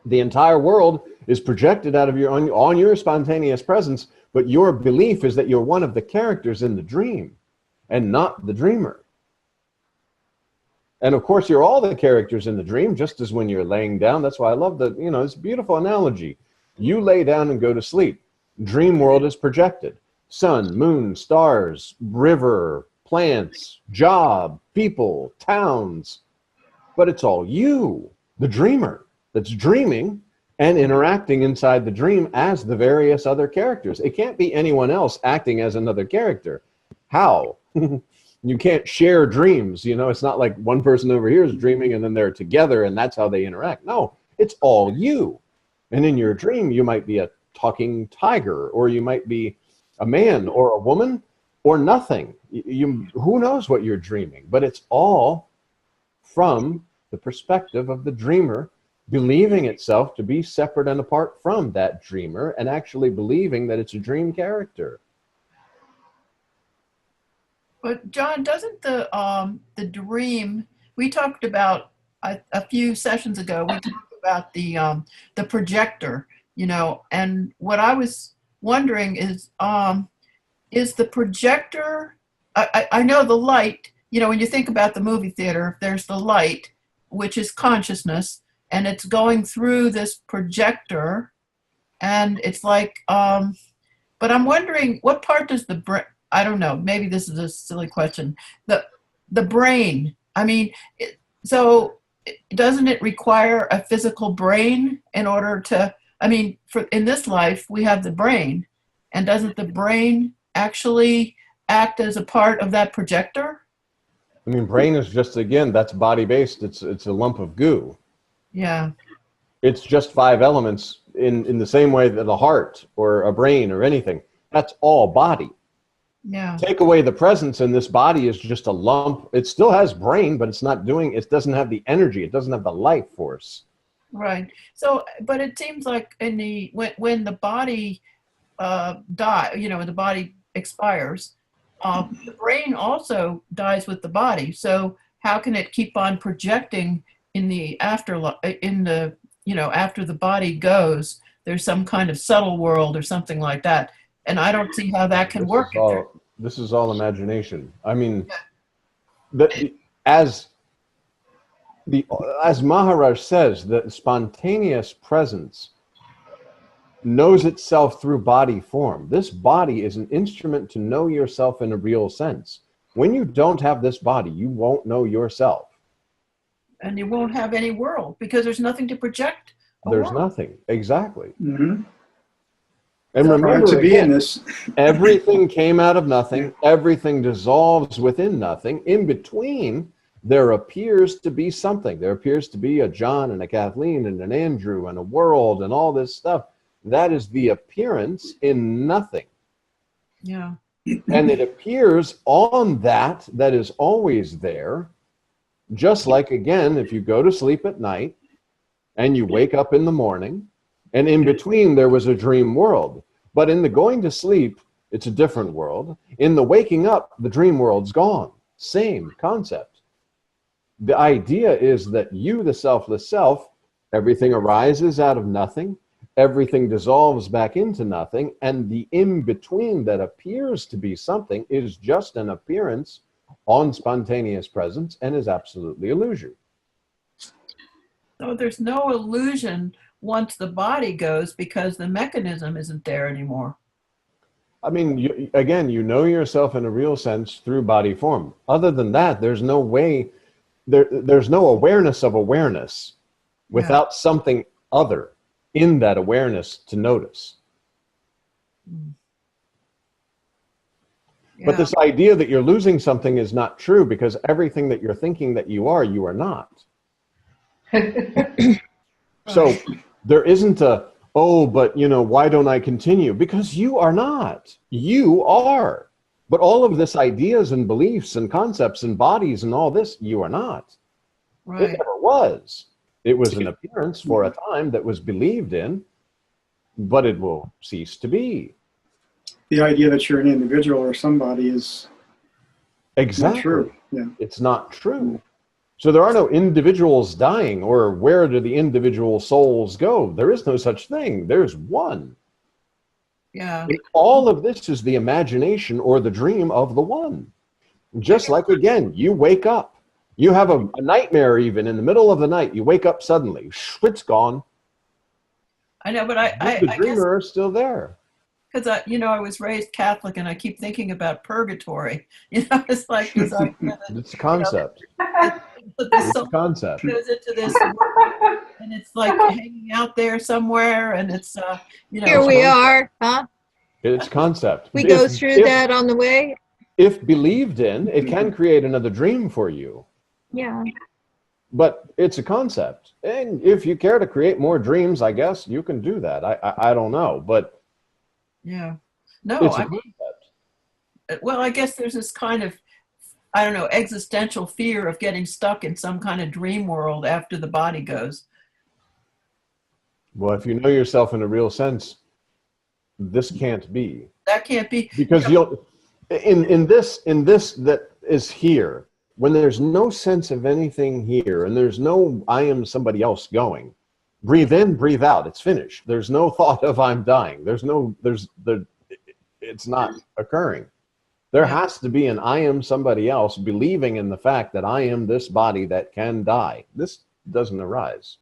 The entire world is projected out of on your spontaneous presence, but your belief is that you're one of the characters in the dream and not the dreamer. And of course, you're all the characters in the dream, just as when you're laying down. That's why I love that, it's a beautiful analogy. You lay down and go to sleep. Dream world is projected. Sun, moon, stars, river, plants, job, people, towns. But it's all you, the dreamer, that's dreaming and interacting inside the dream as the various other characters. It can't be anyone else acting as another character. How? You can't share dreams. It's not like one person over here is dreaming and then they're together and that's how they interact. No, it's all you. And in your dream, you might be a talking tiger, or you might be a man or a woman or nothing. Who knows what you're dreaming, but it's all from the perspective of the dreamer, believing itself to be separate and apart from that dreamer and actually believing that it's a dream character. But John, doesn't the dream, we talked about a few sessions ago, we talked about the projector, and what I was wondering is the projector, I know the light, when you think about the movie theater, there's the light, which is consciousness, and it's going through this projector, and it's like, but I'm wondering, what part does the brain, I don't know, maybe this is a silly question, the brain, so doesn't it require a physical brain in order to, in this life, we have the brain, and doesn't the brain actually act as a part of that projector? Brain is just, again, that's body-based. It's a lump of goo. Yeah. It's just 5 elements in the same way that a heart or a brain or anything. That's all body. Yeah. Take away the presence and this body is just a lump. It still has brain, but it doesn't have the energy. It doesn't have the life force. Right. So, but it seems like when the body the body expires, the brain also dies with the body. So how can it keep on projecting in the afterlife, after the body goes? There's some kind of subtle world or something like that. And I don't see how that can work. This is all imagination. Yeah. As Maharaj says, the spontaneous presence knows itself through body form. This body is an instrument to know yourself in a real sense. When you don't have this body, you won't know yourself. And you won't have any world because there's nothing to project. There's nothing. Exactly. Mm-hmm. And remember, to be in this. Everything came out of nothing. Everything dissolves within nothing. In between, there appears to be something. There appears to be a John and a Kathleen and an Andrew and a world and all this stuff. That is the appearance in nothing. Yeah. And it appears on that is always there. Just like, again, if you go to sleep at night and you wake up in the morning, and in between there was a dream world. But in the going to sleep, it's a different world. In the waking up, the dream world's gone. Same concept. The idea is that you, the selfless self, everything arises out of nothing, everything dissolves back into nothing, and the in-between that appears to be something is just an appearance on spontaneous presence and is absolutely illusion. So there's no illusion once the body goes because the mechanism isn't there anymore. You know yourself in a real sense through body form. Other than that, there's no way, there's no awareness of awareness without something other in that awareness to notice. Yeah. But this idea that you're losing something is not true, because everything that you're thinking that you are not. So there isn't why don't I continue? Because you are not. You are. But all of this ideas and beliefs and concepts and bodies and all this, you are not. Right. It never was. It was an appearance for a time that was believed in, but it will cease to be. The idea that you're an individual or somebody is exactly not true. Yeah. It's not true. So there are no individuals dying, or where do the individual souls go? There is no such thing. There's one. Yeah. And all of this is the imagination or the dream of the one. Just like, again, you wake up. You have a nightmare even in the middle of the night. You wake up suddenly. It's gone. I know, but The I guess dreamer is still there. because I was raised Catholic and I keep thinking about purgatory. It's like this idea that, It's a concept. the It's a soul concept. goes into this world and it's like hanging out there somewhere, and it's Here we are, huh? It's concept. We go through that on the way. If believed in, it can create another dream for you. Yeah. But it's a concept. And if you care to create more dreams, I guess you can do that. I don't know. But yeah. No, it's a I mean, concept. well, I guess there's this kind of, I don't know, existential fear of getting stuck in some kind of dream world after the body goes. Well, if you know yourself in a real sense, this can't be. That can't be. Because you'll in this that is here, when there's no sense of anything here and there's no I am somebody else going, breathe in, breathe out, it's finished. There's no thought of I'm dying. It's not occurring. There has to be an I am somebody else believing in the fact that I am this body that can die. This doesn't arise.